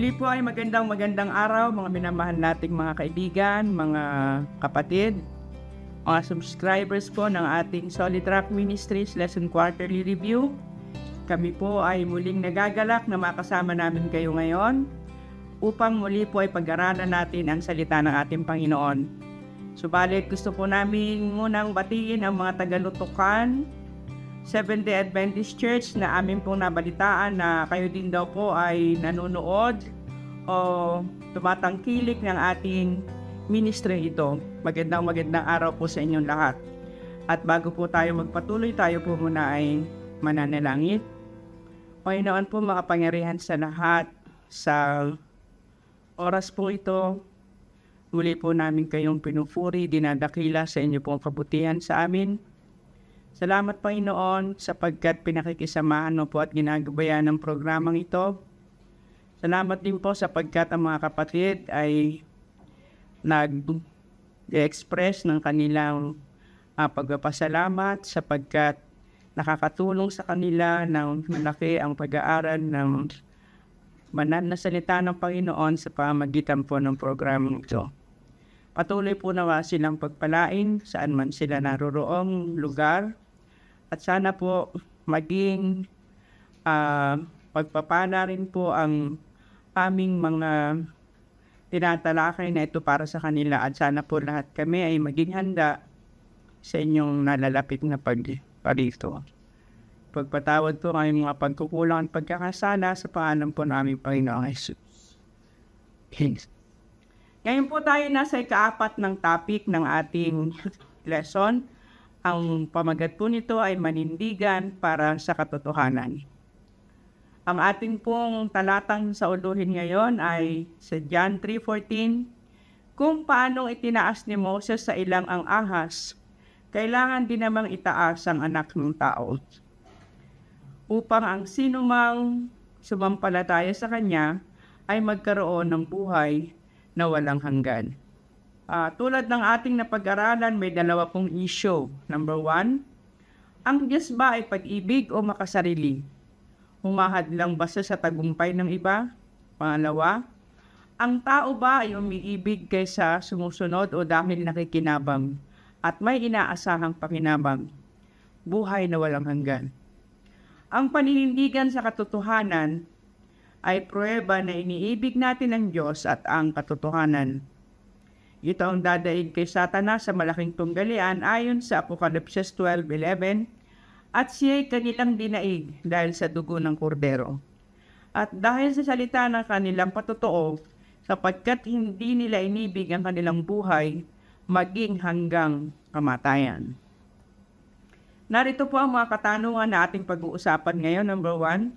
Muli po ay magandang araw mga minamahal nating mga kaibigan, mga kapatid, mga subscribers po ng ating Solid Rock Ministries Lesson Quarterly Review. Kami po ay muling nagagalak na makasama namin kayo ngayon upang muli po ay pag-aralan natin ang salita ng ating Panginoon. Subalit gusto po namin munang batiin ang mga tagalutukan Seventh-day Adventist Church na amin pong nabalitaan na kayo din daw po ay nanonood o tumatangkilik ng ating ministry ito. Magandang araw po sa inyong lahat. At bago po tayo magpatuloy, tayo po muna ay mananalangin. Panginoon po makapangyarihan sa lahat, sa oras po ito, muli po namin kayong pinupuri, dinadakila sa inyo pong kabutihan sa amin. Salamat Panginoon sapagkat pinakikisamahan mo po at ginagabayan ng programang ito. Salamat din po sapagkat ang mga kapatid ay nag-express ng kanilang pagpapasalamat sapagkat nakakatulong sa kanila ng malaki ang pag-aaral ng banal na salita ng Panginoon sa pamamagitan po ng programang ito. Patuloy po nawa silang pagpalain saan man sila naroroong lugar. At sana po maging pagpapala rin po ang aming mga tinatalakay na ito para sa kanila. At sana po lahat kami ay maging handa sa inyong nalalapit na pagparito. Pagpatawad po kami mga pagkukulang at pagkakasala sa pangalan po namin Panginoong Jesus. Ngayon po tayo nasa ika-4 ng topic ng ating lesson. Ang pamagat po nito ay manindigan para sa katotohanan. Ang ating pong talatang sauluhin ngayon ay sa John 3:14. Kung paanong itinaas ni Moses sa ilang ang ahas, kailangan din namang itaas ang anak ng tao. Upang ang sinumang sumampalataya sa kanya ay magkaroon ng buhay na walang hanggan. Tulad ng ating napag-aralan, may dalawa pong issue. Number 1, ang Diyos ba ay pag-ibig o makasarili? Humahad lang ba sa tagumpay ng iba? Pangalawa, ang tao ba ay umiibig kaysa sumusunod o dahil nakikinabang at may inaasahang pakinabang? Buhay na walang hanggan. Ang paninindigan sa katotohanan ay pruweba na iniibig natin ang Diyos at ang katotohanan. Ito ang dadaig kay Satanas sa malaking tunggalian ayon sa Apokalipsis 12:11 at siya'y kanilang dinaig dahil sa dugo ng kordero. At dahil sa salita ng kanilang patotoo, sapagkat hindi nila inibig ang kanilang buhay maging hanggang kamatayan. Narito po ang mga katanungan na ating pag-uusapan ngayon. Number 1,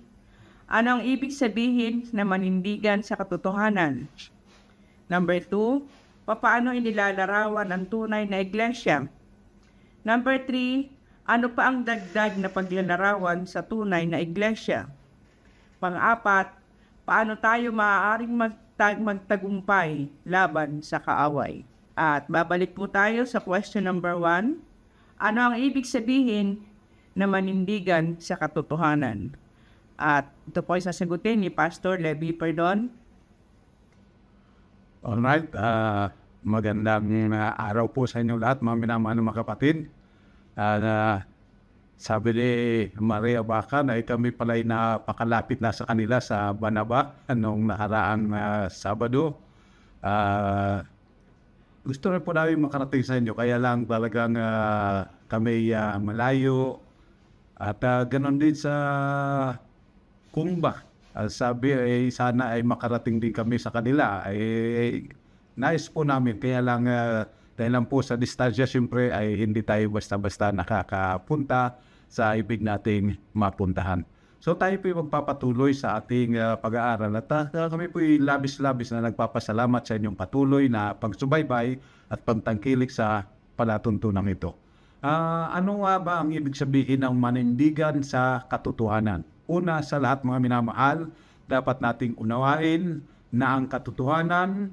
ano ang ibig sabihin na manindigan sa katotohanan? Number 2, paano inilalarawan ang tunay na iglesia? Number 3, ano pa ang dagdag na paglalarawan sa tunay na iglesia? Pang-4, paano tayo maaaring magtagumpay laban sa kaaway? At babalik po tayo sa question number 1, ano ang ibig sabihin na manindigan sa katotohanan? At ito po ay sasagutin ni Pastor Levi Perdon. Alright, magandang araw po sa inyo lahat, mga minamahal mga kapatid. Sabi ni Maria Bacan ay kami pala'y napakalapit na sa kanila sa Banaba noong nakaraang Sabado. Gusto rin po namin makarating sa inyo, kaya lang talagang kami malayo. At ganon din sa Kumba. Sabi ay sana ay makarating din kami sa kanila. Nais po namin, kaya lang dahil lang po sa distansya, siyempre ay hindi tayo basta-basta nakakapunta sa ibig nating mapuntahan. So tayo po magpapatuloy sa ating pag-aaral at kami po labis-labis na nagpapasalamat sa inyong patuloy na pagsubaybay at pagtangkilik sa palatuntunan ito. Ano nga ba ang ibig sabihin ng manindigan sa katotohanan? Una sa lahat mga minamahal, dapat nating unawain na ang katotohanan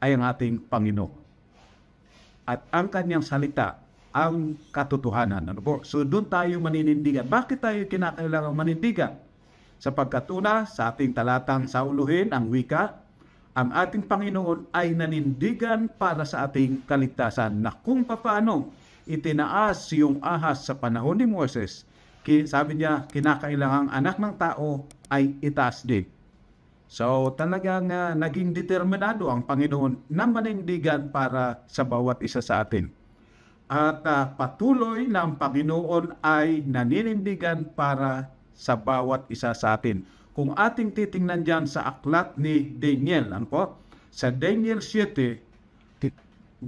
ay ang ating Panginoon. At ang kanyang salita, ang katotohanan. Ano po? So doon tayo maninindigan. Bakit tayo kinakailangang manindigan? Sapagkat una, sa ating talatang sauluhin ang wika, ang ating Panginoon ay nanindigan para sa ating kaligtasan na kung paano itinaas yung ahas sa panahon ni Moses, sabi niya, kinakailangang anak ng tao ay itaas din. So talagang naging determinado ang Panginoon na manindigan para sa bawat isa sa atin. At patuloy na ang Panginoon ay naninindigan para sa bawat isa sa atin. Kung ating titingnan dyan sa aklat ni Daniel, sa Daniel 7:25,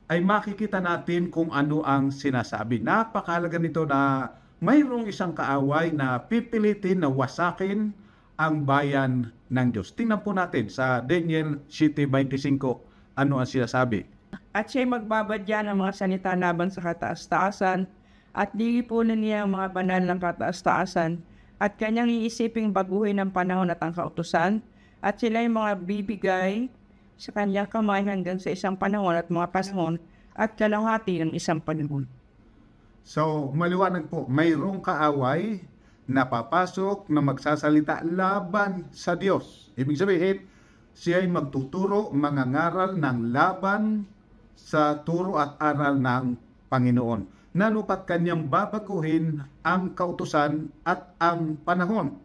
ay makikita natin kung ano ang sinasabi. Napakahalaga nito na mayroong isang kaaway na pipilitin na wasakin ang bayan ng Diyos. Tingnan po natin sa Daniel 7:25, ano ang sinasabi. At siya'y magbabadya ng mga salita laban sa kataas-taasan at lilipunan niya ang mga banal ng kataas-taasan at kanyang iisiping baguhin ang panahon at ang kautusan at sila'y mga bibigay sa kanyang kamay hanggang sa isang panahon at mga panahon at kalahati ng isang panahon. So, maliwanag po, mayroong kaaway na papasok na magsasalita laban sa Diyos. Ibig sabihin, siya ay magtuturo, mangangaral ng laban sa turo at aral ng Panginoon. Nalupat kanyang babaguhin ang kautusan at ang panahon.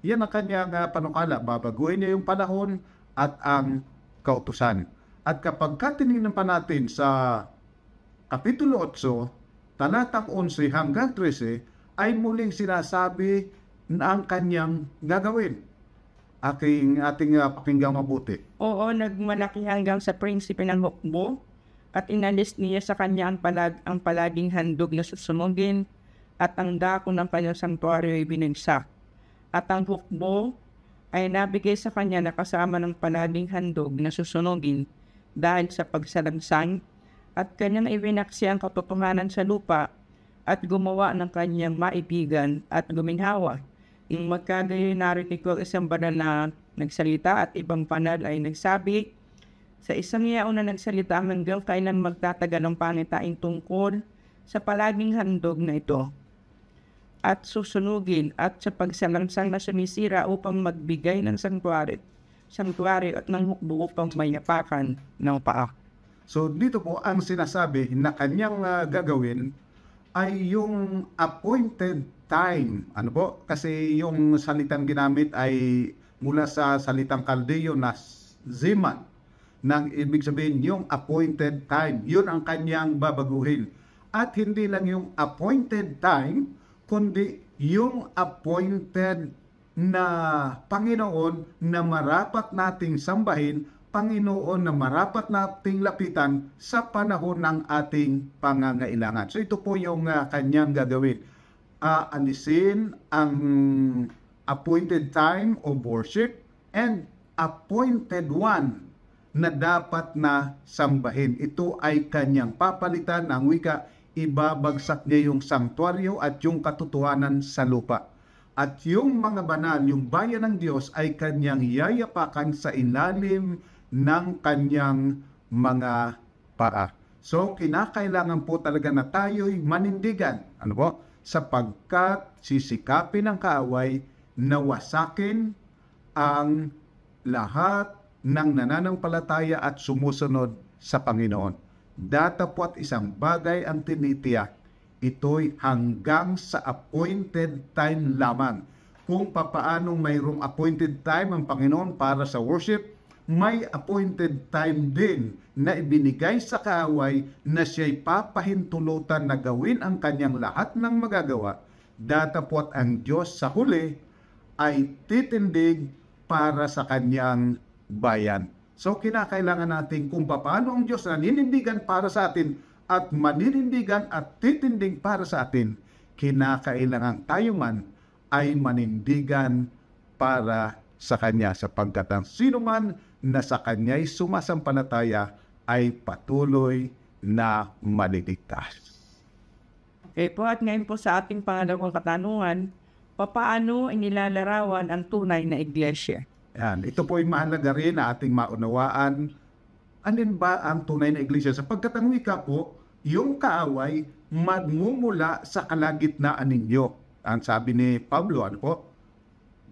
Yan ang kanyang panukala. Babaguhin niya yung panahon at ang kautusan. At kapag tinignan pa natin sa Kapitulo 8, talatang 11 hanggang 13, ay muling sinasabi na ang kanyang gagawin. Ating pakinggang mabuti. Oo, nagmalaki hanggang sa prinsipe ng hukbo at inalis niya sa kanya ang palaging handog na susunugin at ang dako ng kanyang santuaryo ay binagsak. At ang hukbo ay nabigay sa kanya na kasama ng palaging handog na susunugin dahil sa pagsalangsang at kanyang ibinaksi ang katotohanan sa lupa at gumawa ng kanyang maibigan at guminhawa. Yung magkagayon narinig ko isang banal na nagsalita at ibang banal ay nagsabi, sa isang yaon na nagsalita hanggang kailan magtatagal ang pangitain tungkol sa palaging handog na ito at susunugin at sa pagsalangsang na sumisira upang magbigay ng santuari at ng hukbo upang mayapakan ng paa. So dito po ang sinasabi na kanyang gagawin ay yung appointed time. Ano po? Kasi yung salitang ginamit ay mula sa salitang Kaldeo na Ziman. Nang ibig sabihin yung appointed time. Yun ang kanyang babaguhin. At hindi lang yung appointed time, kundi yung appointed na Panginoon na marapat nating sambahin, Panginoon na marapat nating lapitan sa panahon ng ating pangangailangan. So ito po yung kanyang gagawin. Alisin ang appointed time of worship and appointed one na dapat na sambahin. Ito ay kanyang papalitan ng wika, ibabagsak niya yung sanktuaryo at yung katotohanan sa lupa. At yung mga banal, yung bayan ng Diyos ay kanyang yayapakan sa ilalim ng kanyang mga paa. So, kinakailangan po talaga na tayo'y manindigan. Ano po? Sapagkat sisikapin ng kaaway na wasakin ang lahat ng nananampalataya at sumusunod sa Panginoon. Datapwat isang bagay ang tinitiyak, ito'y hanggang sa appointed time lamang. Kung papaanong mayroong appointed time ang Panginoon para sa worship, may appointed time din na ibinigay sa kaaway na siya'y papahintulutan na gawin ang kanyang lahat ng magagawa. Datapwat ang Diyos sa huli ay titindig para sa kanyang bayan. So kinakailangan natin kung paano ang Diyos naninindigan para sa atin at maninindigan at titindig para sa atin, kinakailangan tayo man ay manindigan para sa Kanya, sapagkat ang sino man na sa Kanya'y sumasampalataya ay patuloy na maliligtas. Okay po, at ngayon po sa ating pangalawang katanungan, papaano inilalarawan ang tunay na iglesia? Yan. Ito po ay mahalaga rin na ating maunawaan. Alin ba ang tunay na iglesia? Sapagkat ang wika po, yung kaaway magmumula sa kalagitnaan ninyo. Ang sabi ni Pablo, ano po?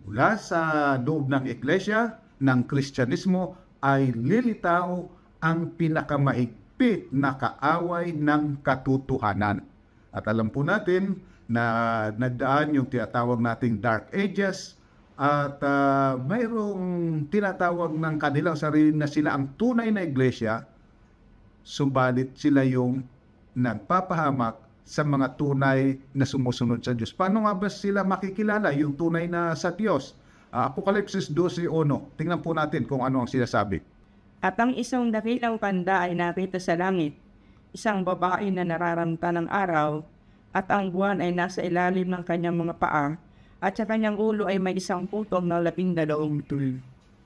Mula sa loob ng iglesia, ng Kristyanismo, ay lilitaw ang pinakamahigpit na kaaway ng katotohanan. At alam po natin na nagdaan yung tinatawag nating Dark Ages at mayroong tinatawag ng kanilang sarili na sila ang tunay na iglesia, subalit sila yung nagpapahamak sa mga tunay na sumusunod sa Diyos. Paano nga ba sila makikilala yung tunay na sa Diyos? Apokalipsis 12:1. Tingnan po natin kung ano ang sinasabi. At ang isang dakilang tanda ay nakita sa langit, isang babae na nararamta ng araw, at ang buwan ay nasa ilalim ng kanyang mga paa, at sa kanyang ulo ay may isang putong na 12 tulid.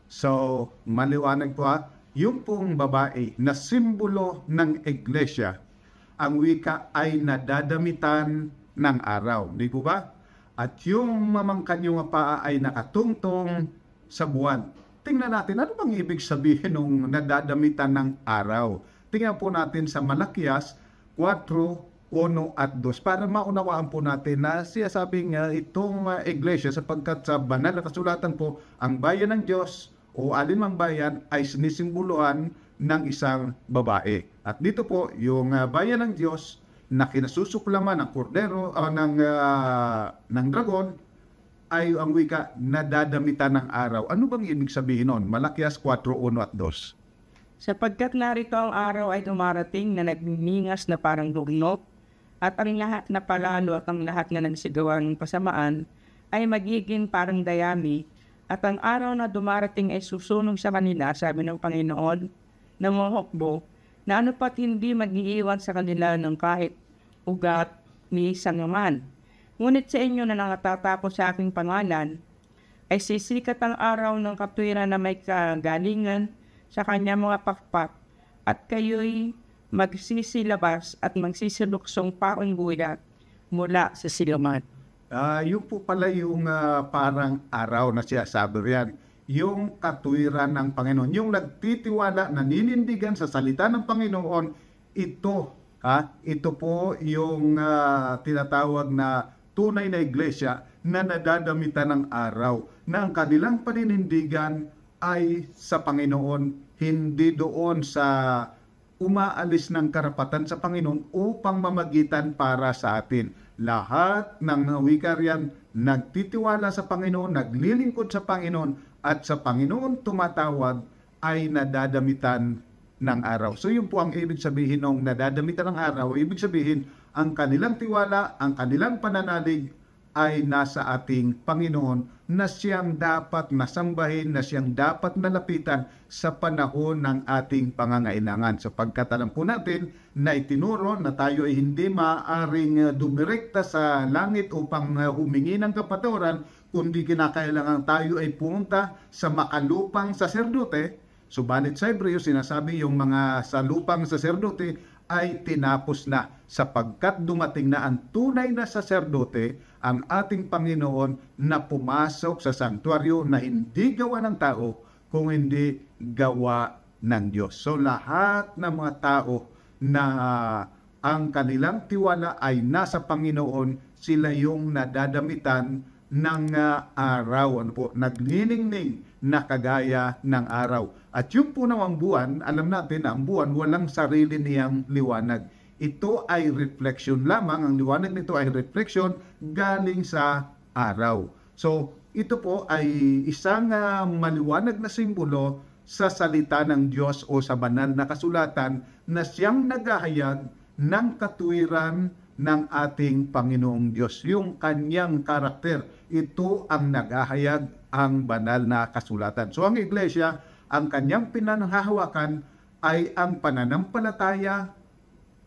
So, maliwanag po yung pong babae na simbolo ng iglesia, ang wika ay nadadamitan ng araw. Di po ba? At yung mamangkan yung paa ay nakatungtong sa buwan. Tingnan natin, ano bang ibig sabihin ng nadadamitan ng araw? Tingnan po natin sa Malakias 4:1 at 2 para maunawaan po natin na sinasabing itong iglesia sapagkat sa banal na kasulatan po, ang bayan ng Diyos o alinmang bayan ay sinisimboluhan ng isang babae. At dito po, yung bayan ng Diyos na kinasusuklaman ng kordero o ng dragon ay ang wika nadadamitan ng araw. Ano bang ibig sabihin nun? Malakias 4:1 at 2. Sapagkat narito ang araw ay dumarating na nagningas na parang dugnot, at ang lahat na palalo at ang lahat na nagsigawan ng pasamaan ay magiging parang dayami, at ang araw na dumarating ay susunog sa kanila, sabi ng Panginoon, na mga hukbo, na ano pat hindi mag-iiwan sa kanila ng kahit ugat ni isang naman. Ngunit sa inyo na nangatatapos sa aking pangalan, ay sisikat ang araw ng katwiran na may kagalingan sa kanyang mga pakpak, at kayo'y magsisilabas at magsisiluksong parang gulat mula sa silaman. Yung po pala yung parang araw na sinasabi riyan. Yung katwiran ng Panginoon, yung nagtitiwala, naninindigan sa salita ng Panginoon, ito po yung tinatawag na tunay na iglesia na nadadamitan ng araw, na ang kanilang paninindigan ay sa Panginoon, hindi doon sa umaalis ng karapatan sa Panginoon upang mamagitan para sa atin. Lahat ng wika riyan nagtitiwala sa Panginoon, naglilingkod sa Panginoon, at sa Panginoon tumatawag ay nadadamitan ng araw. So yun po ang ibig sabihin ng nadadamitan ng araw. Ibig sabihin, ang kanilang tiwala, ang kanilang pananalig ay nasa ating Panginoon na siyang dapat nasambahin, na siyang dapat nalapitan sa panahon ng ating pangangailangan. Sapagkat alam po natin na itinuro na tayo ay hindi maaaring dumirekta sa langit upang humingi ng kapatawaran, kundi kinakailangan tayo ay pumunta sa makalupang saserdote. Subalit sa Hebreo, sinasabi yung mga salupang saserdote ay tinapos na sapagkat dumating na ang tunay na saserdote, ang ating Panginoon, na pumasok sa sanktuaryo na hindi gawa ng tao kung hindi gawa ng Diyos. So lahat ng mga tao na ang kanilang tiwala ay nasa Panginoon, sila yung nadadamitan ng araw, nagniningning na kagaya ng araw. At yung po namang buwan, alam natin na ang buwan walang sarili niyang liwanag. Ito ay reflection lamang, ang liwanag nito ay reflection galing sa araw. So, ito po ay isang maliwanag na simbolo sa salita ng Diyos o sa banal na kasulatan na siyang naghahayag ng katwiran ng ating Panginoong Diyos. Yung kanyang karakter, ito ang naghahayag ang banal na kasulatan. So ang iglesia, ang kanyang pinanghahawakan ay ang pananampalataya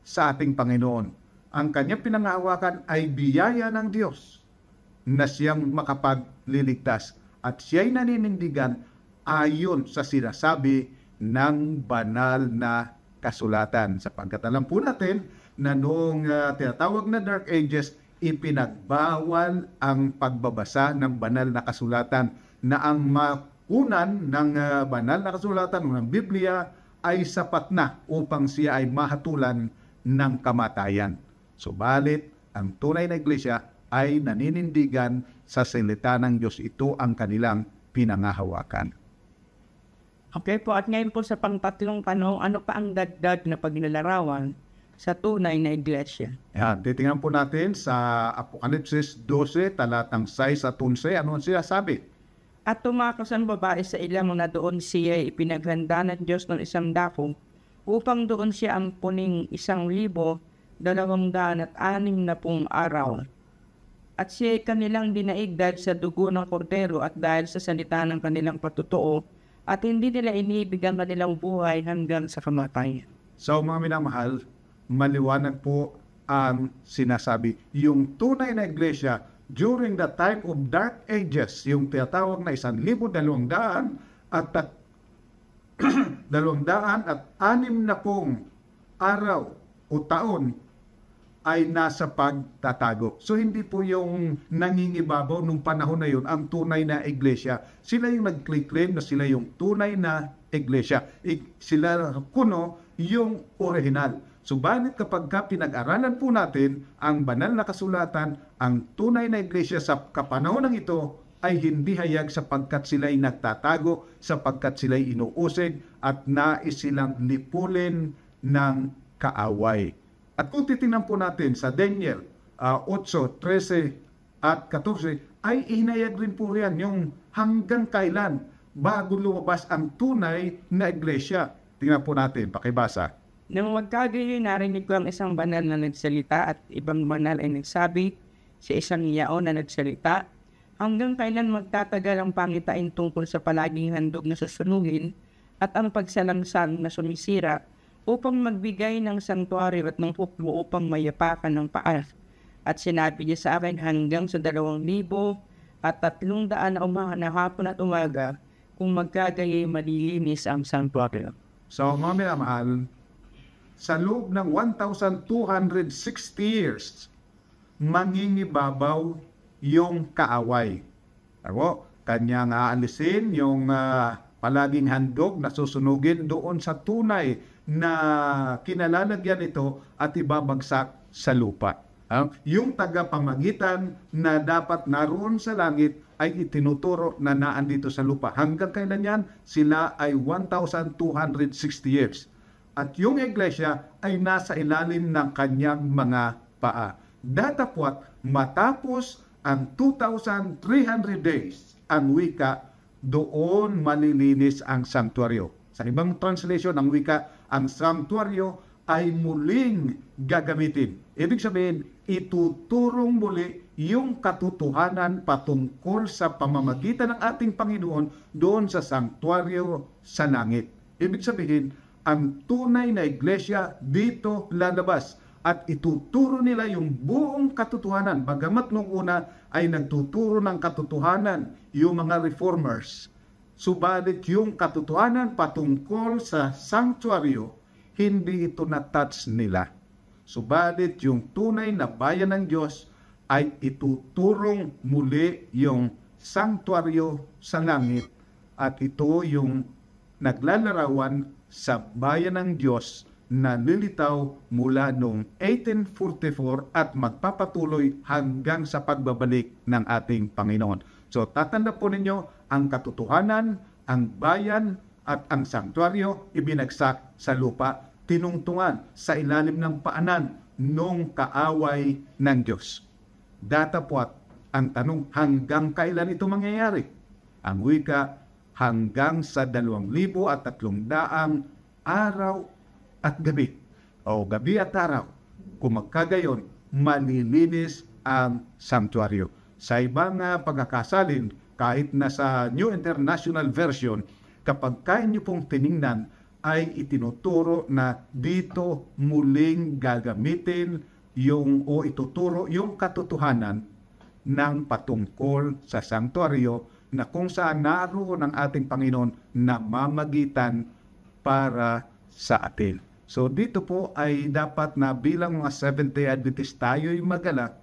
sa ating Panginoon. Ang kanyang pinanghahawakan ay biyaya ng Diyos na siyang makapagliligtas. At siya'y naninindigan ayon sa sinasabi ng banal na kasulatan. Sapagkat alam po natin na noong tinatawag na Dark Ages, ipinagbawal ang pagbabasa ng banal na kasulatan, na ang makunan ng banal na kasulatan ng Biblia ay sapat na upang siya ay mahatulan ng kamatayan. Subalit, ang tunay na iglesia ay naninindigan sa salita ng Diyos. Ito ang kanilang pinangahawakan. Okay po, at ngayon po sa pangtatlong tanong, ano pa ang dagdag na paglalarawan sa tunay na iglesia? Yan, titingnan po natin sa Apokalipsis 12, talatang 6 at 11. Ano ang sinasabi? At tumakas ang babae sa ilang na doon siya ipinaghanda ng Diyos ng isang dako, upang doon siya ampuning 1,260 araw. At siya kanilang dinaig dahil sa dugo ng kordero at dahil sa salita ng kanilang patutuo, at hindi nila iniibig ang kanilang buhay hanggang sa kamatayan. So mga minamahal, maliwanag po ang sinasabi. Yung tunay na iglesia during the time of dark ages, yung tinatawag na 1,200 at 260 araw o taon ay nasa pagtatago. So hindi po yung nangingibabaw nung panahon na yun ang tunay na iglesia. Sila yung nag-claim na sila yung tunay na iglesia. Sila kuno yung original. Subalit kapag pinag-aralan po natin ang banal na kasulatan, ang tunay na iglesia sa kapanahon ng ito ay hindi hayag sapagkat sila'y nagtatago, sapagkat sila'y inuusig at nais silang lipulin ng kaaway. At kung titingnan po natin sa Daniel 8, 13 at 14, ay inayag rin po yan yung hanggang kailan bago lumabas ang tunay na iglesia. Tingnan po natin, pakibasa. Nang magkagayoy, narinig ko ang isang banal na nagsalita at ibang banal ay nagsabi sa isang yaon na nagsalita, hanggang kailan magtatagal ang pangitain tungkol sa palaging handog na susunugin at ang pagsalangsang na sumisira upang magbigay ng santuaryo at ng hukbo upang mayapakan ng paas. At sinabi niya sa akin hanggang sa 2,300 na umaga na hapon at umaga kung magkagayoy malilinis ang santuaryo. So mga minamahal, sa loob ng 1,260 years, mangingibabaw yung kaaway. Ako, kanyang aalisin yung palaging handog na susunugin doon sa tunay na kinalalagyan ito at ibabagsak sa lupa. Yung tagapamagitan na dapat naroon sa langit ay itinuturo na naandito sa lupa. Hanggang kailan yan? Sila ay 1,260 years. At yung iglesia ay nasa ilalim ng kanyang mga paa. Datapwat matapos ang 2,300 days ang wika, doon malilinis ang sanktuaryo. Sa ibang translation, ang wika, ang sanktuaryo ay muling gagamitin. Ibig sabihin, ituturong muli yung katotohanan patungkol sa pamamagitan ng ating Panginoon doon sa sanktuaryo sa langit. Ibig sabihin, ang tunay na iglesia dito lalabas at ituturo nila yung buong katotohanan. Bagamat nung una ay nagtuturo ng katotohanan yung mga reformers, subalit yung katotohanan patungkol sa sanctuaryo, hindi ito na-touch nila. Subalit yung tunay na bayan ng Diyos ay ituturong muli yung sanctuaryo sa langit at ito yung naglalarawan sa bayan ng Diyos na lilitaw mula noong 1844 at magpapatuloy hanggang sa pagbabalik ng ating Panginoon. So tatanda po ninyo, ang katotohanan, ang bayan at ang sanktuaryo ibinagsak sa lupa, tinungtungan sa ilalim ng paanan nung kaaway ng Diyos. Datapwat ang tanong, hanggang kailan ito mangyayari? Ang wika, hanggang sa 2,300 araw at gabi. O gabi at araw. Kung magkagayon, malilinis ang sanktuaryo. Sa ibang pagkakasalin, kahit na sa New International Version, kapag kaya niyo pong tiningnan, ay itinuturo na dito muling gagamitin ituturo yung katotohanan ng patungkol sa sanktuaryo na kung saan naroon ang ating Panginoon na mamagitan para sa atin. So dito po ay dapat na bilang mga Seventh-day Adventist tayo'y magalak,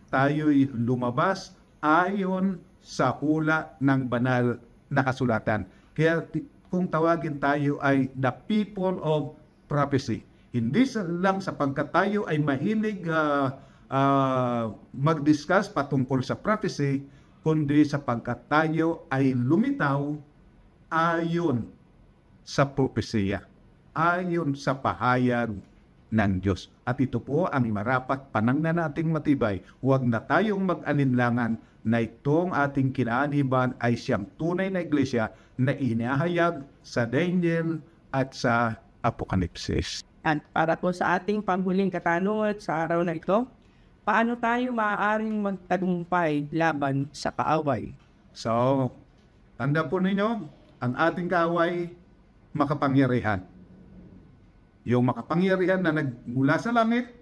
tayo'y lumabas ayon sa hula ng banal na kasulatan. Kaya kung tawagin tayo ay the people of prophecy. Hindi lang sapagkat tayo ay mahilig mag-discuss patungkol sa prophecy, kundi sapagkat tayo ay lumitaw ayon sa propesya, ayon sa pahayag ng Diyos. At ito po ang marapat panangnan nating matibay. Huwag na tayong mag-alinlangan na itong ating kinaaniban ay siyang tunay na iglesia na inahayag sa Daniel at sa Apokalipsis. At para po sa ating panghuling katanungan sa araw na ito, paano tayo maaaring magtagumpay laban sa kaaway? So, tanda po ninyo, ang ating kaaway, makapangyarihan. Yung makapangyarihan na nagmula sa langit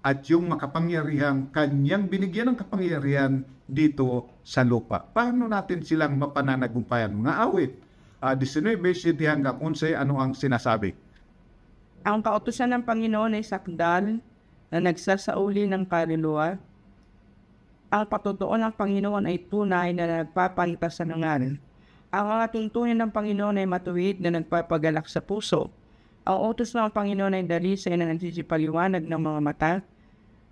at yung makapangyarihan, kanyang binigyan ng kapangyarihan dito sa lupa. Paano natin silang mapananagumpayan? Mga awit, 19:7 hanggang 11, ano ang sinasabi? Ang kautusan ng Panginoon ay sakdal na nagsasauli ng kaluluwa. Ang patutuon ng Panginoon ay tunay na nagpapalitas sa nangaral. Ang mga tuntunin ng Panginoon ay matuwid na nagpapagalak sa puso. Ang utos ng Panginoon ay dalisay na nagsisipaliwanag ng mga mata.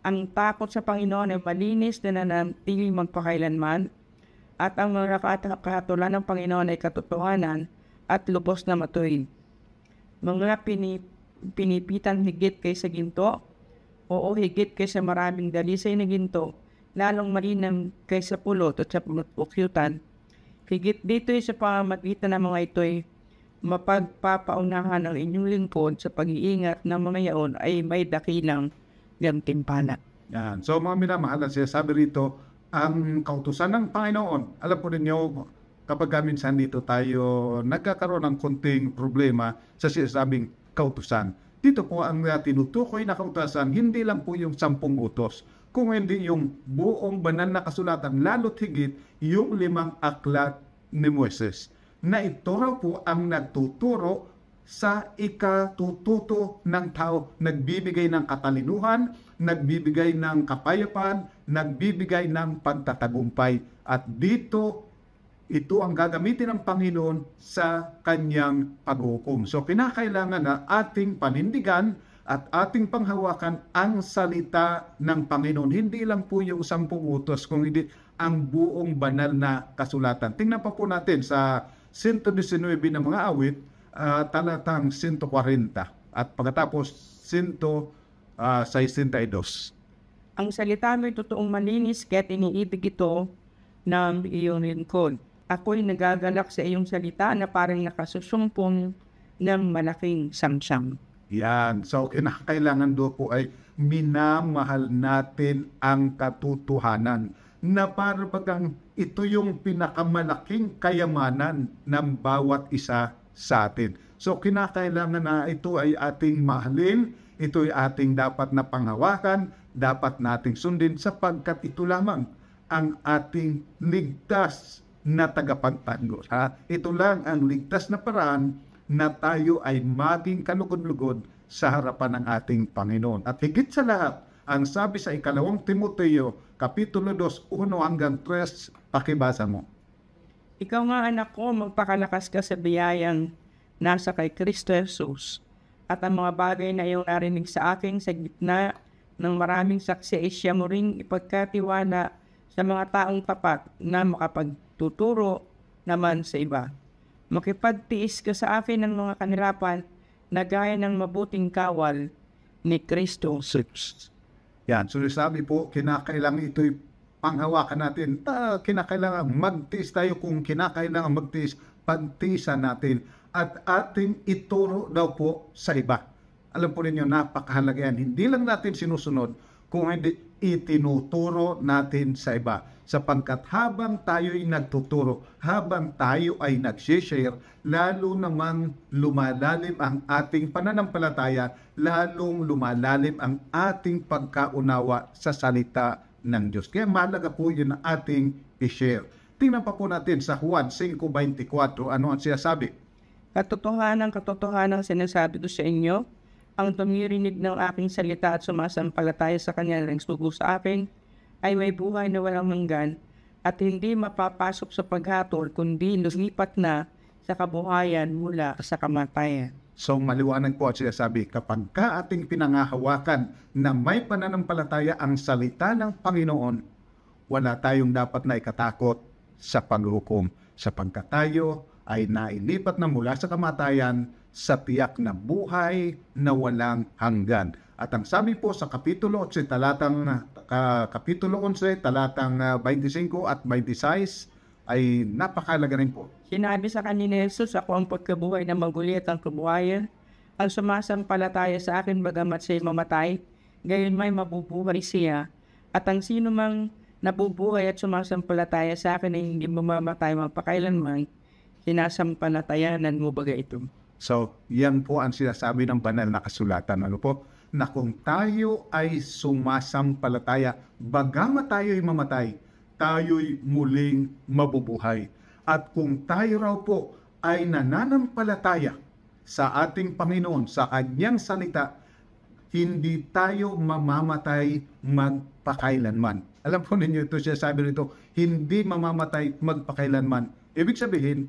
Ang takot sa Panginoon ay malinis na nananatiling magpakailanman. At ang mga kahatulan ng Panginoon ay katotohanan at lubos na matuwid. Mga pinipitan higit kaysa ginto, oo higit kaysa maraming dalisay na ginto, lalong malinam kaysa pulot at sa pukyutan. Higit dito sa pamamagitan ng mga ito'y mapagpapaunahan ang inyong lingkod sa pag-iingat ng mga yaon ay may dakilang gantimpala. Yan. So mga minamahal, sabi rito, ang kautusan ng Panginoon, alam po ninyo, kapag minsan dito tayo nagkakaroon ng konting problema sa sinasabing kautusan. Dito po ang tinutukoy na kautusan, hindi lang po yung 10 utos, kung hindi yung buong banal na kasulatan, lalo't higit yung 5 aklat ni Moises. Na ito raw po ang nagtuturo sa ikatututo ng tao, nagbibigay ng katalinuhan, nagbibigay ng kapayapaan, nagbibigay ng pagtatagumpay. At dito, ito ang gagamitin ng Panginoon sa kanyang paghukom. So, kinakailangan na ating panindigan at ating panghawakan ang salita ng Panginoon. Hindi lang po yung 10 utos, kundi ang buong banal na kasulatan. Tingnan pa po natin sa 119 ng mga awit, talatang 140 at pagkatapos 162. Ang salita mo'y totoong malinis kaya't iniibig ito ng iyong lingkod. Ako'y nagagalak sa iyong salita na parang nakasusumpong ng malaking samsam. Yan. So, kinakailangan doon po ay minamahal natin ang katotohanan na para bagang ito yung pinakamalaking kayamanan ng bawat isa sa atin. So, kinakailangan na ito ay ating mahalin, ito ay ating dapat na panghawakan, dapat nating sundin sapagkat ito lamang ang ating ligtas na tagapagtanggol. Ito lang ang ligtas na paraan na tayo ay maging kalugod-lugod sa harapan ng ating Panginoon. At higit sa lahat, ang sabi sa 2 Timoteo, Kapitulo 2, 1 hanggang 3, pakibasa mo. Ikaw nga anak ko, magpakalakas ka sa biyayang nasa kay Kristo Jesus. At ang mga bagay na iyong narinig sa akin sa gitna ng maraming saksi ay siya mo ring ipagkatiwala sa mga taong tapat na makapagtuturo naman sa iba. Makipagtiis ka sa akin ng mga kanirapan na gaya ng mabuting kawal ni Kristo Jesus. Yan, so sabi po, kinakailangan ito'y panghawakan natin. Kinakailangan magtiis tayo, kung kinakailangan magtiis, pagtiisan natin. At ating ituro daw po sa iba. Alam po ninyo, napakahalaga yan. Hindi lang natin sinusunod, kung hindi itinuturo natin sa iba. Sapagkat habang tayo'y nagtuturo, habang tayo ay nag-share, lalo namang lumalalim ang ating pananampalataya, lalong lumalalim ang ating pagkaunawa sa salita ng Diyos. Kaya mahalaga po yun ang ating i-share. Tingnan pa po natin sa Juan 5:24, ano ang sinasabi? Katotohanan sinasabi ko sa inyo, ang tumirinig ng aking salita at sumasampalataya sa kanya ng sugo sa akin, ay may buhay na walang hanggan at hindi mapapasok sa paghatol kundi lumipat na sa kabuhayan mula sa kamatayan. So maliwanag po at sinasabi, kapag ka ating pinangahawakan na may pananampalataya ang salita ng Panginoon, wala tayong dapat na ikatakot sa paghukom, sapagkat tayo ay nailipat na mula sa kamatayan sa tiyak na buhay na walang hanggan. At ang sabi po sa Kapitulo 11, talatang 25 at 26 ay napakalaga rin po. Sinabi sa kanina ni Jesus, ako ang pagkabuhay na magulit ang kabuhayan. Ang sumasampalataya sa akin bagamat siya'y mamatay, gayon may mabubuhay siya. At ang sino mang nabubuhay at sumasampalataya sa akin ay hindi mamamatay magpakailanman, sinasampalatayanan mo baga ito. So, yan po ang sinasabi ng banal na kasulatan. Ano po? Na kung tayo ay sumasampalataya, bagamat tayo'y mamatay, tayo'y muling mabubuhay. At kung tayo raw po ay nananampalataya sa ating Panginoon, sa Kanyang salita, hindi tayo mamamatay magpakailanman. Alam po ninyo ito, siya sabi rito, hindi mamamatay magpakailanman. Ibig sabihin,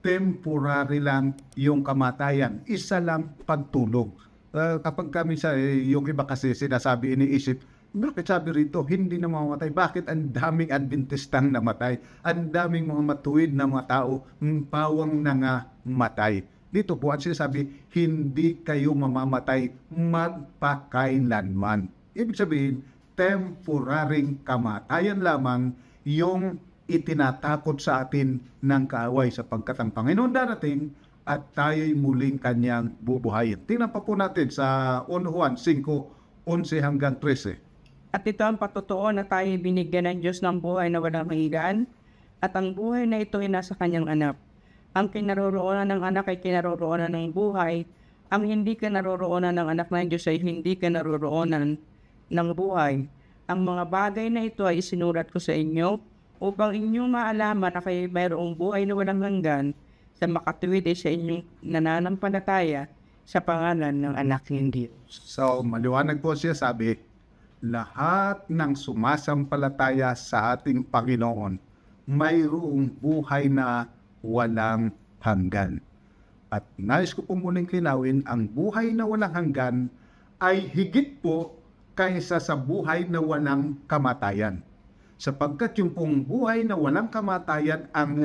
temporary lang yung kamatayan. Isa lang pagtulog. Kapag kami yung iba kasi sinasabi, iniisip, bakit sabi rito, hindi na mamamatay? Bakit ang daming Adventistang namatay? Ang daming mga matuwid na mga tao, pawang nangamatay. Dito po ang sinasabi, hindi kayo mamamatay magpakailanman. Ibig sabihin, temporaring kamatayan lamang yung itinatakot sa atin ng kaaway sapagkat ang Panginoon darating at tayo'y muling kanyang bubuhayin. Tingnan pa po natin sa 1 Juan 5:11 hanggang 13. At ito ang patotoo na tayo binigyan ng Diyos ng buhay na walang hanggan, at ang buhay na ito ay nasa kanyang anak. Ang kinaroroonan ng anak ay kinaroroonan ng buhay. Ang hindi kinaroroonan ng anak ng Diyos ay hindi kinaroroonan ng buhay. Ang mga bagay na ito ay isinulat ko sa inyo upang inyong maalaman na kayo mayroong buhay na walang hanggan sa makatuwid ay sa inyong nananampalataya sa pangalan ng anak ng Diyos. So, maliwanag po siya sabi, lahat ng sumasampalataya sa ating Panginoon, mayroong buhay na walang hanggan. At nais ko po muling linawin, ang buhay na walang hanggan ay higit po kaysa sa buhay na walang kamatayan. Sapagkat yung pong buhay na walang kamatayan, ang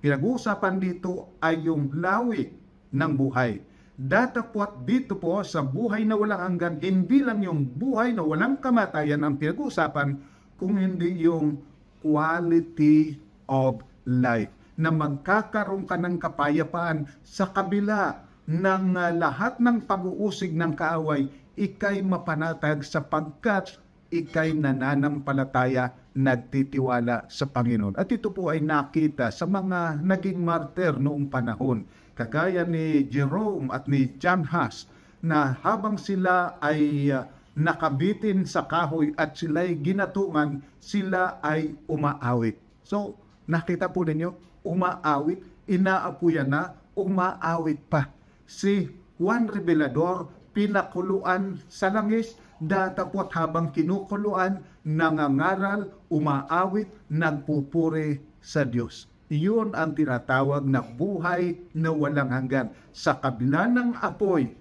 pinag-uusapan dito ay yung lawi ng buhay. Datapwat dito po sa buhay na walang hanggan, hindi lang yung buhay na walang kamatayan ang pinag-uusapan, kung hindi yung quality of life, na magkakaroon ka ng kapayapaan sa kabila ng lahat ng pag-uusig ng kaaway, ikay mapanatag sapagkat ikay nananampalataya, nagtitiwala sa Panginoon. At ito po ay nakita sa mga naging martir noong panahon, kagaya ni Jerome at ni John Huss, na habang sila ay nakabitin sa kahoy at sila'y ginatungan, sila ay umaawit. So, nakita po ninyo, umaawit, inaapuyan na, umaawit pa. Si Juan Revelador, pinakuluan sa langis, datapot habang kinukuluan, nangangaral, umaawit, nagpupuri sa Diyos. Iyon ang tinatawag na buhay na walang hanggan. Sa kabila ng apoy,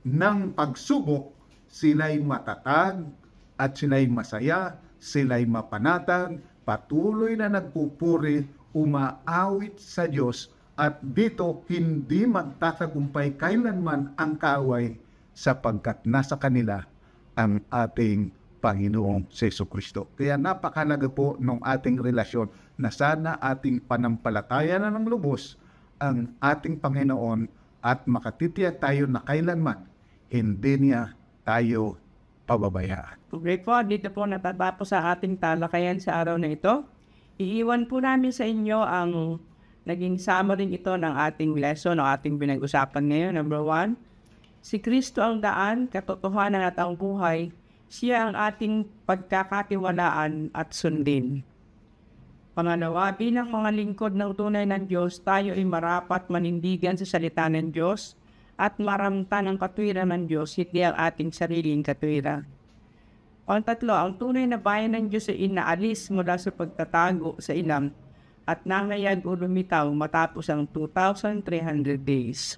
ng pagsubok, sila'y matatag at sila'y masaya, sila'y mapanatag, patuloy na nagpupuri, umaawit sa Diyos, at dito hindi magtatagumpay kailanman ang kaaway sapagkat nasa kanila ang ating Panginoong Jesucristo. Kaya napakahalaga po ng ating relasyon na sana ating panampalataya na ng lubos ang ating Panginoon at makatitiyak tayo na kailanman hindi niya tayo pababayaan. Okay po, dito po natatapos sa ating talakayan sa araw na ito. Iiwan po namin sa inyo ang naging summary ito ng ating lesson o ating pinag-usapan ngayon. Number 1, si Kristo ang daan, katotohanan at ang buhay. Siya ang ating pagkakatiwalaan at sundin. Pangalawa, bilang mga lingkod ng tunay ng Diyos, tayo ay marapat manindigan sa salita ng Diyos at maramtan ang katwiran ng Diyos, hindi ang ating sariling katwiran. Pangatlo, ang tunay na bayan ng Diyos ay inaalis mula sa pagtatago sa ilang at nangayag o lumitaw matapos ang 2,300 days.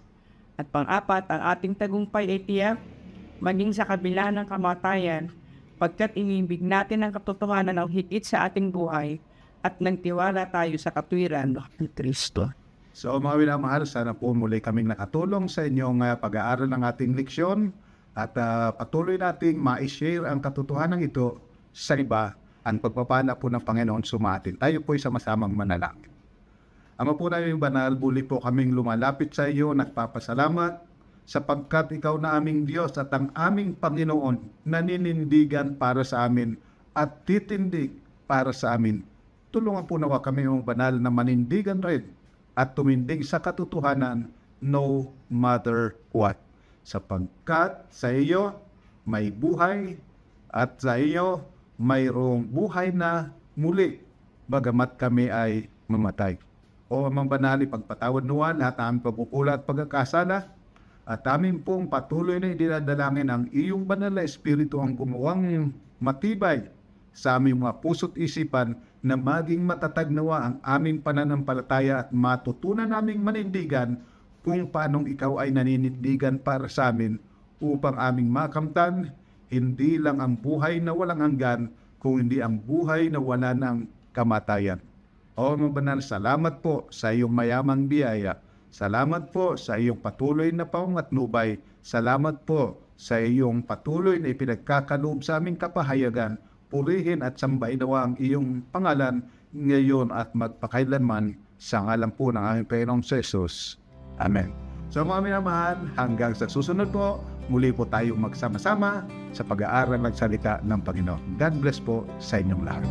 At pang-apat, ang ating tagumpay ay tiyak, maging sa kabila ng kamatayan, pagkat inibig natin ang katotohanan ng higit sa ating buhay at nagtiwala tayo sa katwiran ng Kristo. So mga minamahal, sana po muli kaming nakatulong sa inyong pag-aaral ng ating leksyon at patuloy nating ma-share ang katotohanan ito sa iba, ang pagpapala po ng Panginoon sumatin. Tayo po ay sama-samang manalangin. Ama po namin banal, muli po kaming lumalapit sa iyo, nagpapasalamat sapagkat ikaw na aming Diyos at ang aming Panginoon naninindigan para sa amin at titindig para sa amin. Tulungan po nawa kami yung banal na manindigan rin at tumindig sa katotohanan no matter what. Sapagkat sa iyo may buhay at sa iyo mayroong buhay na muli bagamat kami ay mamatay. O Amang Banal, pagpatawad nuwan at aming pagpupula at pagkakasala at amin pong patuloy na idinadalangin ang iyong banal na Espiritu ang gumawang matibay sa aming mga puso't isipan na maging matatag nawa ang aming pananampalataya at matutunan naming manindigan kung paanong ikaw ay naninindigan para sa amin upang aming makamtan hindi lang ang buhay na walang hanggan, kung hindi ang buhay na wala ng kamatayan. O Amang Banal, salamat po sa iyong mayamang biyaya. Salamat po sa iyong patuloy na pangatnubay. Salamat po sa iyong patuloy na ipinagkakaloob sa aming kapahayagan. Purihin at sambahin nawa ang iyong pangalan ngayon at magpakailanman sa ngalan po ng aming Panginoong Jesus. Amen. So mga minamahal, hanggang sa susunod po, muli po tayong magsama-sama sa pag-aaral ng salita ng Panginoon. God bless po sa inyong lahat.